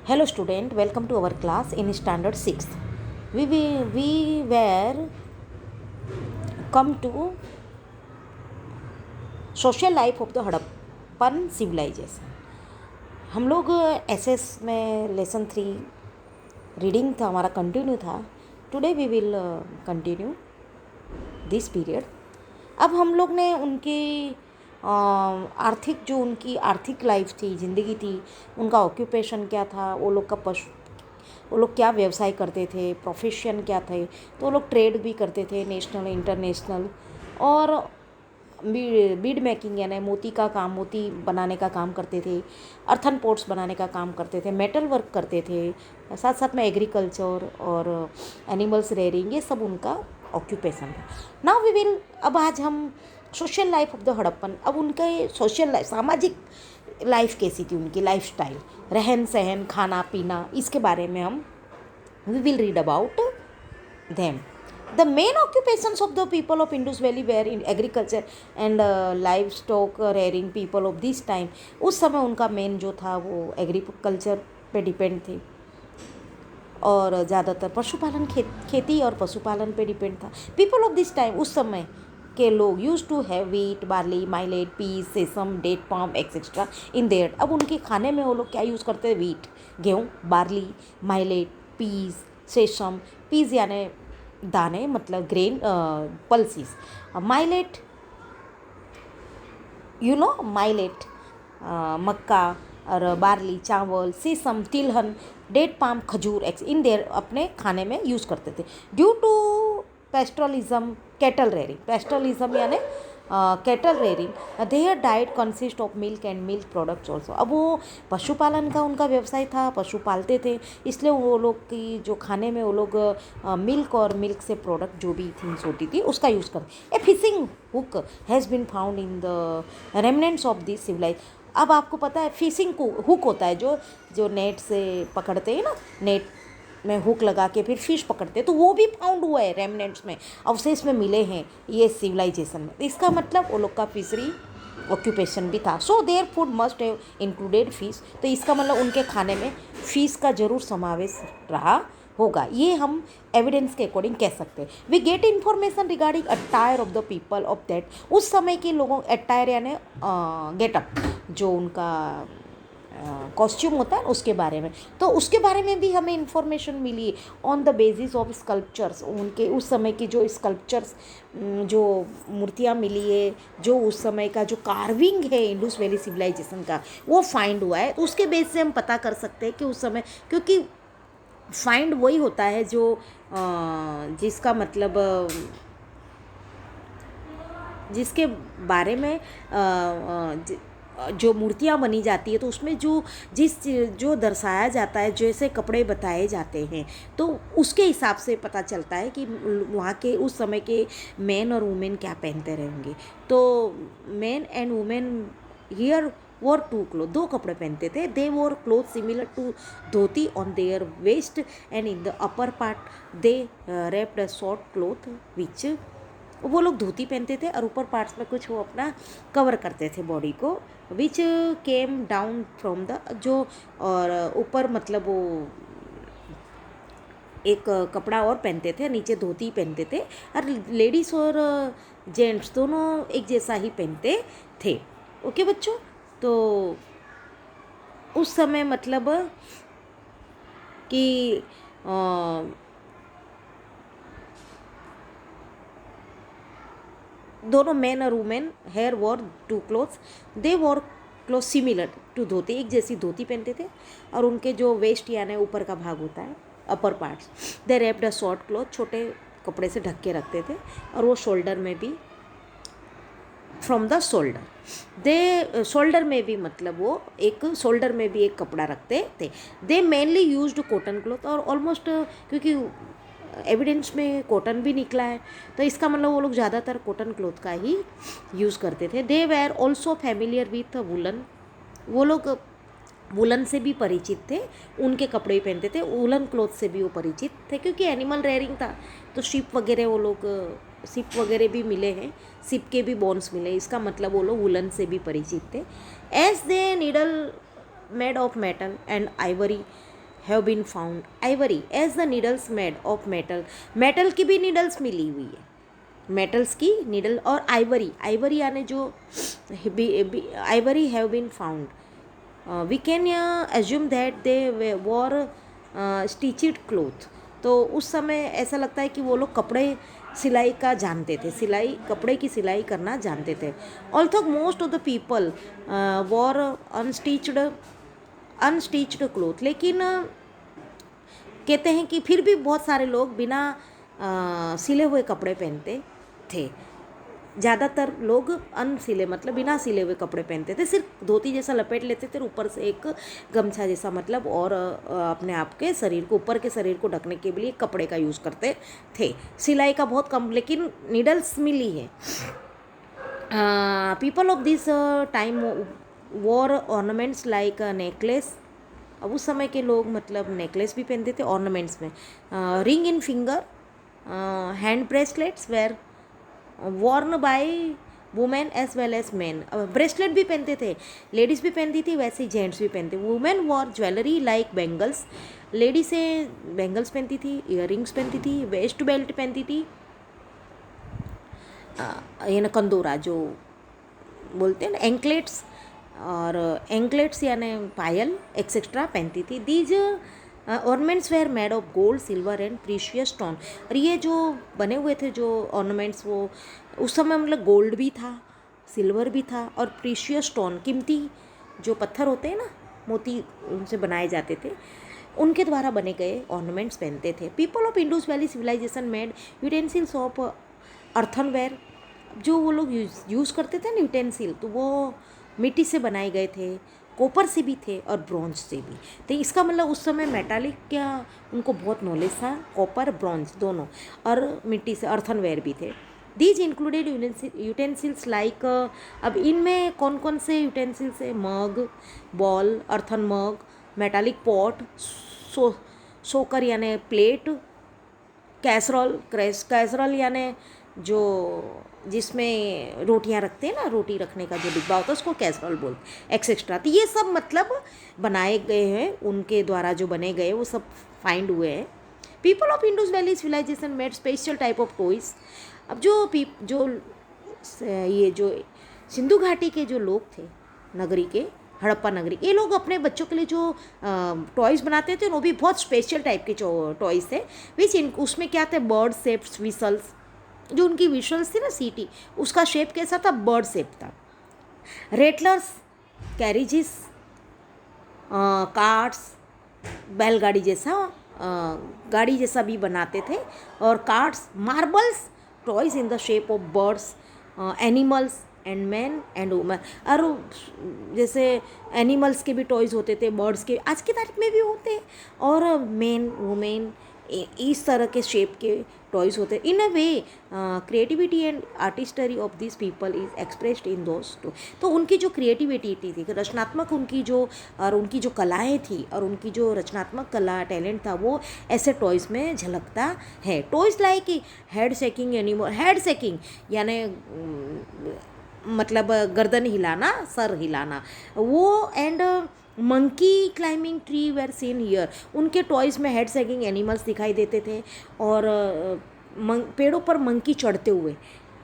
Hello student, welcome to our class in standard 6th. We were come to social life of the Harappan civilization. हम लोग SS में lesson 3 reading था, हमारा continue था. Today we will continue this period. अब हम लोग ने उनकी उनकी आर्थिक लाइफ थी, ज़िंदगी थी, उनका ऑक्यूपेशन क्या था, वो लोग क्या व्यवसाय करते थे, प्रोफेशन क्या थे. तो वो लोग ट्रेड भी करते थे, नेशनल इंटरनेशनल, और बीड मेकिंग यानी मोती बनाने का काम करते थे, अर्थन पोर्ट्स बनाने का काम करते थे, मेटल वर्क करते थे, साथ साथ में एग्रीकल्चर और एनिमल्स रेयरिंग, ये सब उनका ऑक्यूपेशन था. नाउ वी विल, अब आज हम social life of the Harappan, अब उनके सोशल लाइफ, सामाजिक लाइफ कैसी थी, उनकी लाइफ स्टाइल, रहन सहन, खाना पीना, इसके बारे में हम we will read about them. The main occupations of the people of Indus Valley were in agriculture and livestock rearing people of this time. उस समय उनका मेन जो था वो एग्रीकल्चर पे डिपेंड थे और ज़्यादातर पशुपालन, खेती और पशुपालन पे डिपेंड था. पीपल ऑफ दिस टाइम, उस समय के लोग use to have wheat, barley, millet, peas, sesame, date palm etcetera in there. अब उनके खाने में वो लोग क्या यूज़ करते थे? वीट, गेहूँ, बार्ली, माइलेट, पीस, सेसम. पीस यानी दाने, मतलब ग्रेन, पल्सिस. माइलेट, माइलेट मक्का, और बार्ली चावल, सेसम तिलहन, डेट पाम खजूर इन देर अपने खाने में यूज़ करते थे. Due to pastoralism, cattle rearing, pastoralism यानी cattle rearing, their diet consist of milk and milk products also. अब वो पशुपालन का उनका व्यवसाय था, पशु पालते थे, इसलिए वो लोग की जो खाने में वो लोग मिल्क और मिल्क से प्रोडक्ट जो भी थिंग्स होती थी उसका यूज़ करते. A fishing hook has been found in the remnants of this civilise. अब आपको पता है फिशिंग को हुक होता है जो नेट से पकड़ते हैं ना, नेट में हुक लगा के फिर फिश पकड़ते हैं, तो वो भी फाउंड हुआ है रेमनेंट्स में, अवशेष में मिले हैं ये सिविलाइजेशन में. इसका मतलब वो लोग का फिशरी ऑक्यूपेशन भी था. So their food must have included fish. तो इसका मतलब उनके खाने में फिश का जरूर समावेश रहा होगा, ये हम एविडेंस के अकॉर्डिंग कह सकते हैं. We get information regarding attire of the people of that. उस समय के लोगों, अटायर यानी गेटअप, जो उनका कॉस्ट्यूम होता है उसके बारे में, तो उसके बारे में भी हमें इंफॉर्मेशन मिली on the basis of sculptures. उनके उस समय की जो स्कल्पचर्स, जो मूर्तियाँ मिली है, जो उस समय का जो कार्विंग है इंडस वैली सिविलाइजेशन का, वो फाइंड हुआ है. तो उसके बेस से हम पता कर सकते हैं कि उस समय, क्योंकि फाइंड वही होता है जो जिसका मतलब जिसके बारे में जो मूर्तियाँ बनी जाती है, तो उसमें जो दर्शाया जाता है, जैसे कपड़े बताए जाते हैं, तो उसके हिसाब से पता चलता है कि वहाँ के उस समय के मैन और वुमेन क्या पहनते रहेंगे. तो man and women here wore 2 cloth, 2 कपड़े पहनते थे. They wore cloth similar to dhoti on their waist and in the upper part they wrapped a short cloth which. वो लोग धोती पहनते थे और ऊपर पार्ट्स में कुछ वो अपना कवर करते थे बॉडी को, विच केम डाउन फ्रॉम द, जो और ऊपर मतलब वो एक कपड़ा और पहनते थे, नीचे धोती पहनते थे, और लेडीज़ और जेंट्स दोनों एक जैसा ही पहनते थे. ओके बच्चों, तो उस समय मतलब कि दोनों मैन और women here wore 2 clothes. They wore cloth similar to dhoti, एक जैसी धोती पहनते थे, और उनके जो वेस्ट यानी ऊपर का भाग होता है, upper parts, they wrapped a short cloth, छोटे कपड़े से ढक के रखते थे, और वो शोल्डर में भी, from the shoulder, they shoulder में भी मतलब वो एक शोल्डर में भी एक कपड़ा रखते थे. दे मेनली यूज्ड कॉटन क्लोथ, और ऑलमोस्ट क्योंकि एविडेंस में कॉटन भी निकला है, तो इसका मतलब वो लोग ज़्यादातर कॉटन क्लोथ का ही यूज़ करते थे. They were also familiar with woollen. वो लोग वुलन से भी परिचित थे, उनके कपड़े भी पहनते थे, वुलन क्लोथ से भी वो परिचित थे, क्योंकि एनिमल रेयरिंग था, तो शिप वगैरह वो लोग, शिप वगैरह भी मिले हैं, शिप के भी बोन्स मिले, इसका मतलब वो लोग वुलन से भी परिचित थे. As they needle made of metal and ivory have been found ivory as the needles made of metal, metal की भी नीडल्स मिली हुई है, मेटल्स की नीडल, और आइवरी, आइवरी यानी जो ivory have been found, we can assume that they wore stitched cloth. तो उस समय ऐसा लगता है कि वो लोग कपड़े सिलाई का जानते थे, सिलाई, कपड़े की सिलाई करना जानते थे। Although most of the people wore unstitched cloth, लेकिन कहते हैं कि फिर भी बहुत सारे लोग बिना सिले हुए कपड़े पहनते थे। ज़्यादातर लोग अनसिले मतलब बिना सिले हुए कपड़े पहनते थे, सिर्फ धोती जैसा लपेट लेते थे, ऊपर से एक गमछा जैसा मतलब, और अपने आप के शरीर को, ऊपर के शरीर को ढकने के लिए कपड़े का यूज़ करते थे। सिलाई का बहुत कम, लेकिन नीडल्स मिली है। People of this time war ornaments like necklace, अब उस समय के लोग मतलब नेकलेस भी पहनते थे ऑर्नामेंट्स में, ring in finger, hand bracelets were worn by women as well as man, bracelet भी पहनते थे, लेडीज़ भी पहनती थी, वैसे ही जेंट्स भी पहनते। Women war jewellery like bangles, lady से बैंगल्स पहनती थी, ईयर रिंग्स पहनती थी, वेस्ट बेल्ट पहनती थी, ये ना कंदोरा जो बोलते हैं ना, एंकलेट्स, और एंकलेट्स यानी पायल एक्सेट्रा पहनती थी। These ornaments were made of gold, silver and precious stone, और ये जो बने हुए थे जो ऑर्नामेंट्स, वो उस समय मतलब गोल्ड भी था, सिल्वर भी था, और प्रीशियस स्टोन, कीमती जो पत्थर होते हैं ना, मोती उनसे बनाए जाते थे, उनके द्वारा बने गए ऑर्नामेंट्स पहनते थे। People of Indus valley civilisation made utensils of earthenware, जो वो लोग यूज़ करते थे ना यूटेंसिल, तो वो मिट्टी से बनाए गए थे, कॉपर से भी थे और ब्रॉन्ज से भी। तो इसका मतलब उस समय मेटालिक क्या उनको बहुत नॉलेज था, कॉपर ब्रॉन्ज दोनों, और मिट्टी से अर्थनवेयर भी थे। दीज इंक्लूडेड यूटेंसिल्स लाइक, अब इनमें कौन कौन से यूटेंसिल्स है, मग, बॉल, अर्थन मग, मेटालिक पॉट, सोकर यानी प्लेट, कैसरोल, कैसरोल यानी जो जिसमें रोटियां रखते हैं ना, रोटी रखने का जो डिब्बा होता है उसको कैसरोल बोलते हैं, एक्सेट्रा। तो ये सब मतलब बनाए गए हैं, उनके द्वारा जो बने गए वो सब फाइंड हुए हैं। People of Indus valley civilisation made special type of toys, अब जो ये जो सिंधु घाटी के जो लोग थे, नगरी के, हड़प्पा नगरी, ये लोग अपने बच्चों के लिए जो टॉयज़ बनाते थे वो भी बहुत स्पेशल टाइप के टॉयज़ थे, विच उसमें क्या थे, बर्ड शेप्स विसल्स, जो उनकी विशल्स थी ना सीटी, उसका शेप कैसा था, बर्ड शेप था। रेटलर्स, कैरिजेस, कार्ट्स, बैलगाड़ी जैसा, गाड़ी जैसा भी बनाते थे, और carts, marbles, toys in the shape of birds, animals and man and women, और जैसे एनिमल्स के भी टॉयज़ होते थे, बर्ड्स के आज की तारीख में भी होते हैं, और मैन वुमेन इस तरह के शेप के टॉयज़ होते हैं। In a way creativity and artistry of this people is expressed in those too, तो उनकी जो क्रिएटिविटी थी, रचनात्मक उनकी जो, और उनकी जो कलाएँ थी, और उनकी जो रचनात्मक कला टैलेंट था, वो ऐसे टॉयज़ में झलकता है। Toys like head shaking animal, head shaking यानी मतलब गर्दन हिलाना, सर हिलाना, वो, and monkey climbing tree were seen here, उनके टॉयज़ में हेड सेगिंग एनिमल्स दिखाई देते थे, और पेड़ों पर मंकी चढ़ते हुए,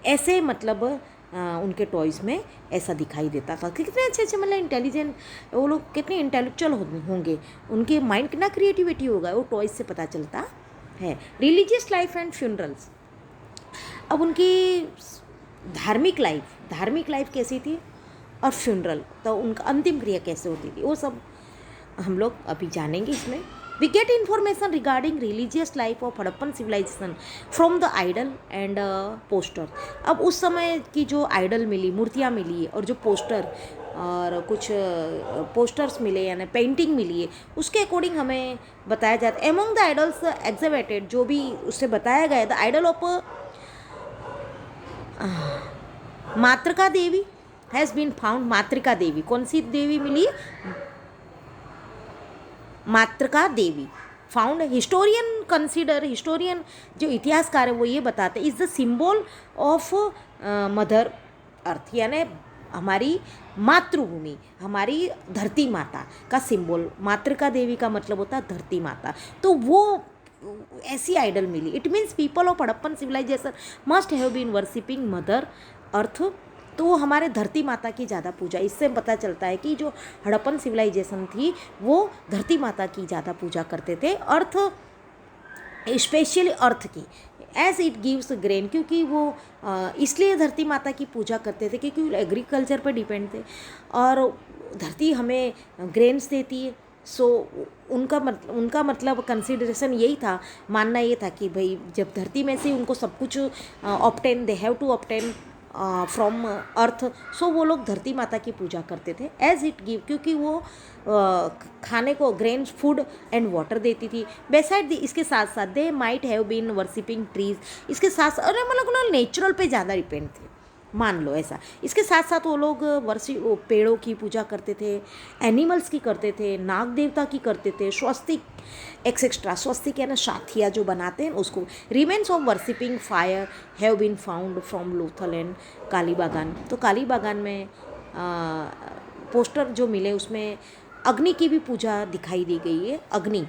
ऐसे मतलब उनके टॉयज़ में ऐसा दिखाई देता था। कितने अच्छे अच्छे मतलब इंटेलिजेंट वो लोग, कितने इंटेलेक्चुअल होंगे, उनके माइंड कितना क्रिएटिविटी होगा, वो टॉयज़ से पता चलता है। रिलीजियस लाइफ एंड फ्यूनरल्स, अब उनकी धार्मिक लाइफ कैसी थी, और फ्यूनरल तो उनका अंतिम क्रिया कैसे होती थी, वो सब हम लोग अभी जानेंगे इसमें। We get information regarding religious life of Harappan civilization from the idol and poster, अब उस समय की जो आइडल मिली, मूर्तियाँ मिली, और जो पोस्टर और कुछ पोस्टर्स मिले यानी पेंटिंग मिली है, उसके अकॉर्डिंग हमें बताया जाता है। एमंग द आइडल्स एग्जिबिटेड, जो भी उससे बताया गया, the idol of Matrika Devi has been found, मातृका देवी, कौन सी देवी मिली, मातृका देवी फाउंड। हिस्टोरियन जो इतिहासकार है वो ये बताते is the symbol of mother earth, यानी हमारी मातृभूमि, हमारी धरती माता का सिंबल। मातृका देवी का मतलब होता है धरती माता। तो वो ऐसी आइडल मिली। It means people of Harappan civilization must have been worshipping mother earth. तो वो हमारे धरती माता की ज़्यादा पूजा, इससे पता चलता है कि जो हड़प्पन सिविलाइजेशन थी वो धरती माता की ज़्यादा पूजा करते थे, अर्थ स्पेशली अर्थ की। एज इट गिव्स ग्रेन, क्योंकि वो इसलिए धरती माता की पूजा करते थे क्योंकि एग्रीकल्चर पर डिपेंड थे और धरती हमें ग्रेन्स देती है। सो उनका मतलब कंसिडरेशन यही था, मानना ये था कि भाई जब धरती में से उनको सब कुछ obtain, they have to obtain from earth. So वो लोग धरती माता की पूजा करते थे एज इट गिव, क्योंकि वो खाने को ग्रेन, फूड एंड वाटर देती थी। बेसाइड इसके साथ साथ they might have been worshipping trees, इसके साथ अरे मतलब उन्होंने नेचुरल पे ज़्यादा डिपेंड थे, मान लो ऐसा। इसके साथ साथ वो लोग पेड़ों की पूजा करते थे, एनिमल्स की करते थे, नाग देवता की करते थे, स्वस्तिक एक्सेट्रा। स्वस्तिक है ना साथिया जो बनाते हैं उसको। Remains of worshipping fire have been found from Lothal and Kalibangan. तो कालीबागान में पोस्टर जो मिले उसमें अग्नि की भी पूजा दिखाई दी गई है, अग्नि।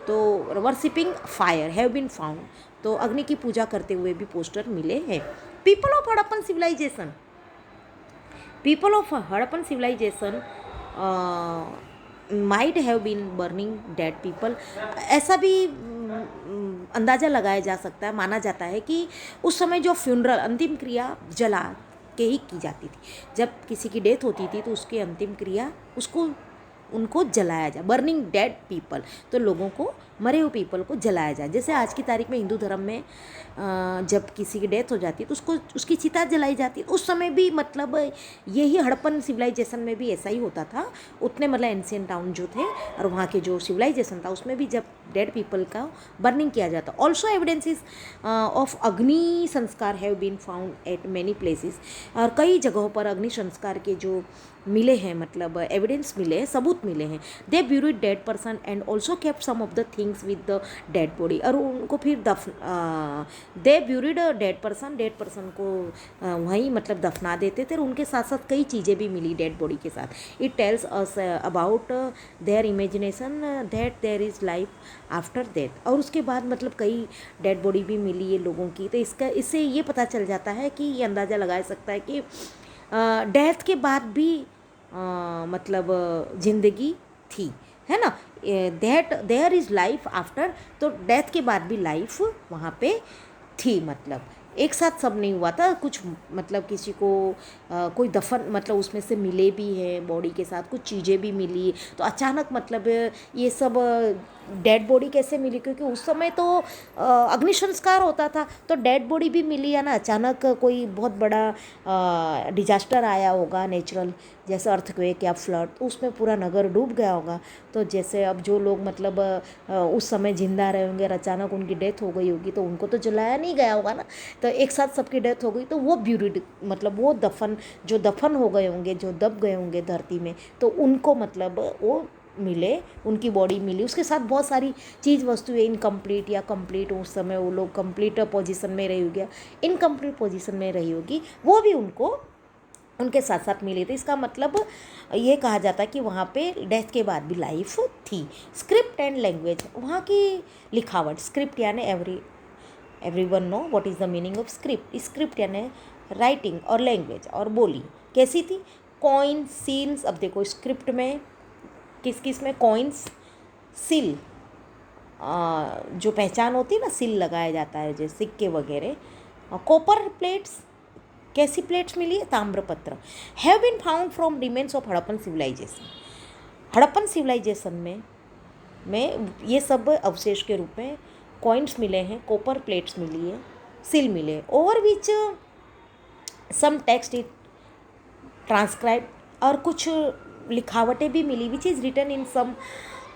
तो worshipping fire have been found, तो अग्नि की पूजा करते हुए भी पोस्टर मिले हैं। People of Harappan civilization, people of Harappan civilization might have been burning dead people. ऐसा भी अंदाज़ा लगाया जा सकता है, माना जाता है कि उस समय जो फ्यूनरल, अंतिम क्रिया जला के ही की जाती थी। जब किसी की डेथ होती थी तो उसकी अंतिम क्रिया उनको जलाया जाए, बर्निंग डेड पीपल, तो लोगों को, मरे हुए पीपल को जलाया जाए। जैसे आज की तारीख में हिंदू धर्म में जब किसी की डेथ हो जाती है तो उसकी चिता जलाई जाती है। उस समय भी मतलब यही हड़प्पन सिविलाइजेशन में भी ऐसा ही होता था। उतने मतलब एंशियंट टाउन जो थे और वहाँ के जो सिविलाइजेशन था उसमें भी जब डेड पीपल का बर्निंग किया जाता। ऑल्सो एविडेंसेस ऑफ अग्नि संस्कार have been found at many places, और कई जगहों पर अग्नि संस्कार के जो मिले हैं, मतलब एविडेंस मिले हैं, सबूत मिले हैं। They buried dead person and also kept some of the things with the dead body, और उनको फिर दे ब्यूरिड डेड पर्सन को वहीं मतलब दफना देते थे, और उनके साथ साथ कई चीज़ें भी मिली डेड बॉडी के साथ। It tells us about their imagination that there is life after death, और उसके बाद मतलब कई डेड बॉडी भी मिली है लोगों की। तो इससे ये पता चल जाता है कि ये अंदाज़ा लगाया सकता है कि डेथ के बाद भी मतलब जिंदगी थी, है ना। That there is life after, तो डेथ के बाद भी लाइफ वहाँ पे थी। मतलब एक साथ सब नहीं हुआ था, कुछ मतलब किसी को कोई दफन मतलब उसमें से मिले भी हैं बॉडी के साथ, कुछ चीज़ें भी मिली। तो अचानक मतलब ये सब डेड बॉडी कैसे मिली, क्योंकि उस समय तो अग्नि संस्कार होता था, तो डेड बॉडी भी मिली है ना। अचानक कोई बहुत बड़ा डिजास्टर आया होगा नेचुरल, जैसे अर्थक्वेक या फ्लड, तो उसमें पूरा नगर डूब गया होगा। तो जैसे अब जो लोग मतलब उस समय जिंदा रहे होंगे और अचानक उनकी डेथ हो गई होगी, तो उनको तो जलाया नहीं गया होगा ना, तो एक साथ सबकी डेथ हो गई, तो वो ब्यूरिड मतलब वो दफन हो गए होंगे, जो दब गए होंगे धरती में, तो उनको मतलब वो मिले, उनकी बॉडी मिली। उसके साथ बहुत सारी चीज़ वस्तुएं इनकम्प्लीट या कंप्लीट, उस समय वो लोग कंप्लीट पोजीशन में रही होगी, इनकम्प्लीट पोजीशन में रही होगी, वो भी उनको उनके साथ साथ मिले थे। इसका मतलब ये कहा जाता है कि वहाँ पे डेथ के बाद भी लाइफ थी। स्क्रिप्ट एंड लैंग्वेज, वहाँ की लिखावट, स्क्रिप्ट यानी everyone know what is the meaning of script. Script यानी राइटिंग, और लैंग्वेज और बोली कैसी थी। कॉइन, सील्स, अब देखो स्क्रिप्ट में किस किस में, कॉइन्स, सिल, जो पहचान होती है ना, सिल लगाया जाता है जैसे सिक्के वगैरह। कॉपर प्लेट्स, कैसी प्लेट्स मिली है, ताम्रपत्र। Have been found from remains of Harappan civilization, Harappan civilization में ये सब अवशेष के रूप में कॉइन्स मिले हैं, कॉपर प्लेट्स मिली है, सिल मिले, over which some text it transcribe, और कुछ लिखावटें भी मिली, which is written in some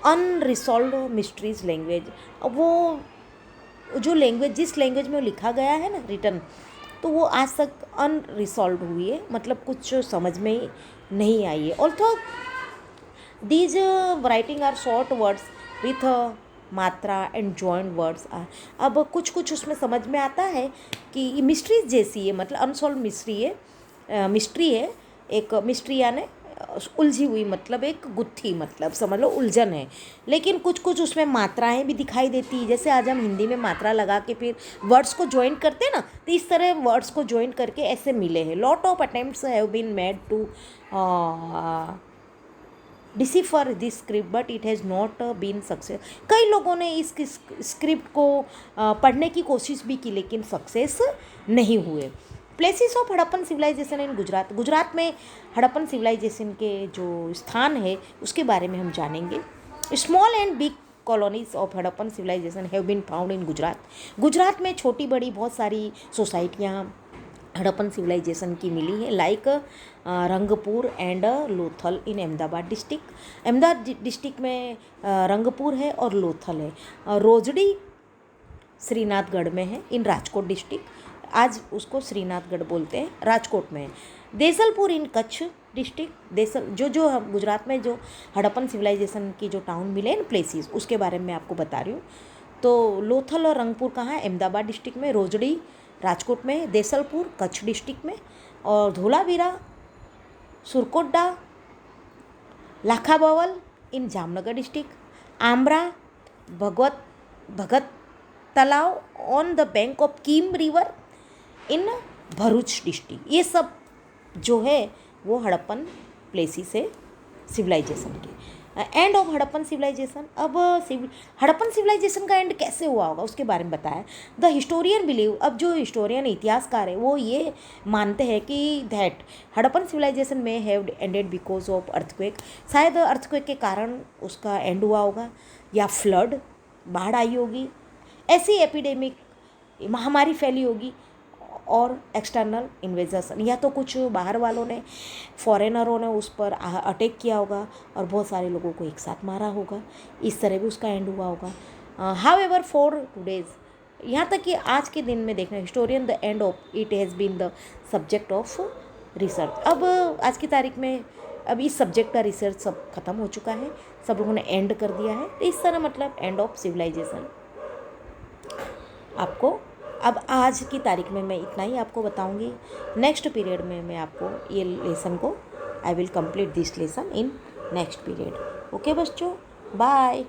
unresolved mysteries language. अब वो जो लैंग्वेज, जिस लैंग्वेज में वो लिखा गया है ना रिटन, तो वो आज तक अनरिसॉल्व हुई है, मतलब कुछ समझ में ही नहीं आई है। Also these writing are short words with मात्रा एंड जॉइंट वर्ड्स आर। अब कुछ कुछ उसमें समझ में आता है कि मिस्ट्रीज जैसी है, मतलब अनसॉल्व मिस्ट्री है, एक मिस्ट्री यानी उलझी हुई, मतलब एक गुत्थी, मतलब समझ लो उलझन है। लेकिन कुछ कुछ उसमें मात्राएं भी दिखाई देती है, जैसे आज हम हिंदी में मात्रा लगा के फिर वर्ड्स को ज्वाइन करते हैं ना, तो इस तरह वर्ड्स को ज्वाइन करके ऐसे मिले हैं। Lot of attempts have been made to decipher this script but it has not been success. कई लोगों ने इस स्क्रिप्ट को पढ़ने की कोशिश भी की, लेकिन सक्सेस नहीं हुए। प्लेसेस ऑफ हड़प्पन सिविलाइजेशन इन गुजरात। गुजरात में हड़प्पन सिविलाइजेशन के जो स्थान है उसके बारे में हम जानेंगे। Small and big colonies of Harappan civilization have been found in Gujarat. Gujarat में छोटी बड़ी बहुत सारी सोसाइटियाँ हड़प्पन सिविलाइजेशन की मिली है, like Rangpur and Lothal in Ahmedabad district. Ahmedabad district में रंगपुर है और लोथल है। रोजड़ी श्रीनाथगढ़ में है इन राजकोट डिस्ट्रिक्ट, आज उसको श्रीनाथगढ़ बोलते हैं, राजकोट में है। देसलपुर इन कच्छ डिस्ट्रिक्ट। देसल जो हम गुजरात में जो हड़प्पन सिविलाइजेशन की जो टाउन मिले हैं प्लेसेस, उसके बारे में आपको बता रही हूँ। तो लोथल और रंगपुर कहाँ है? अहमदाबाद डिस्ट्रिक्ट में। रोजड़ी राजकोट में, देसलपुर कच्छ डिस्ट्रिक्ट में, और Dholavira Surkotada Lakhabawal in Jamnagar district. Amra Bhagat Talav on the bank of Kim river in Bharuch district. ये सब जो है वो हड़प्पन प्लेसेस है सिविलाइजेशन के। End of Harappan civilisation. अब हड़प्पन सिविलाइजेशन का एंड कैसे हुआ होगा उसके बारे में बताया। द हिस्टोरियन बिलीव, अब जो हिस्टोरियन इतिहासकार है वो ये मानते हैं कि दैट हड़प्पन सिविलाइजेशन में have ended because of earthquake. शायद अर्थक्वेक के कारण उसका एंड हुआ होगा, या फ्लड, बाढ़ आई होगी, ऐसी एपिडेमिक महामारी फैली होगी, और एक्सटर्नल इन्वेजन, या तो कुछ बाहर वालों ने, फॉरेनरों ने उस पर अटैक किया होगा और बहुत सारे लोगों को एक साथ मारा होगा, इस तरह भी उसका एंड हुआ होगा। हाउ एवर फॉर टूडेज, यहाँ तक कि आज के दिन में देखना, historian the end of it has been the subject of research. अब आज की तारीख में अब इस सब्जेक्ट का रिसर्च सब खत्म हो चुका है, सब लोगों ने एंड कर दिया है, तो इस तरह मतलब एंड ऑफ सिविलाइजेशन। आपको अब आज की तारीख में मैं इतना ही आपको बताऊंगी। नेक्स्ट पीरियड में मैं आपको ये लेसन को I will complete this lesson in next period. Okay बच्चों, बाय।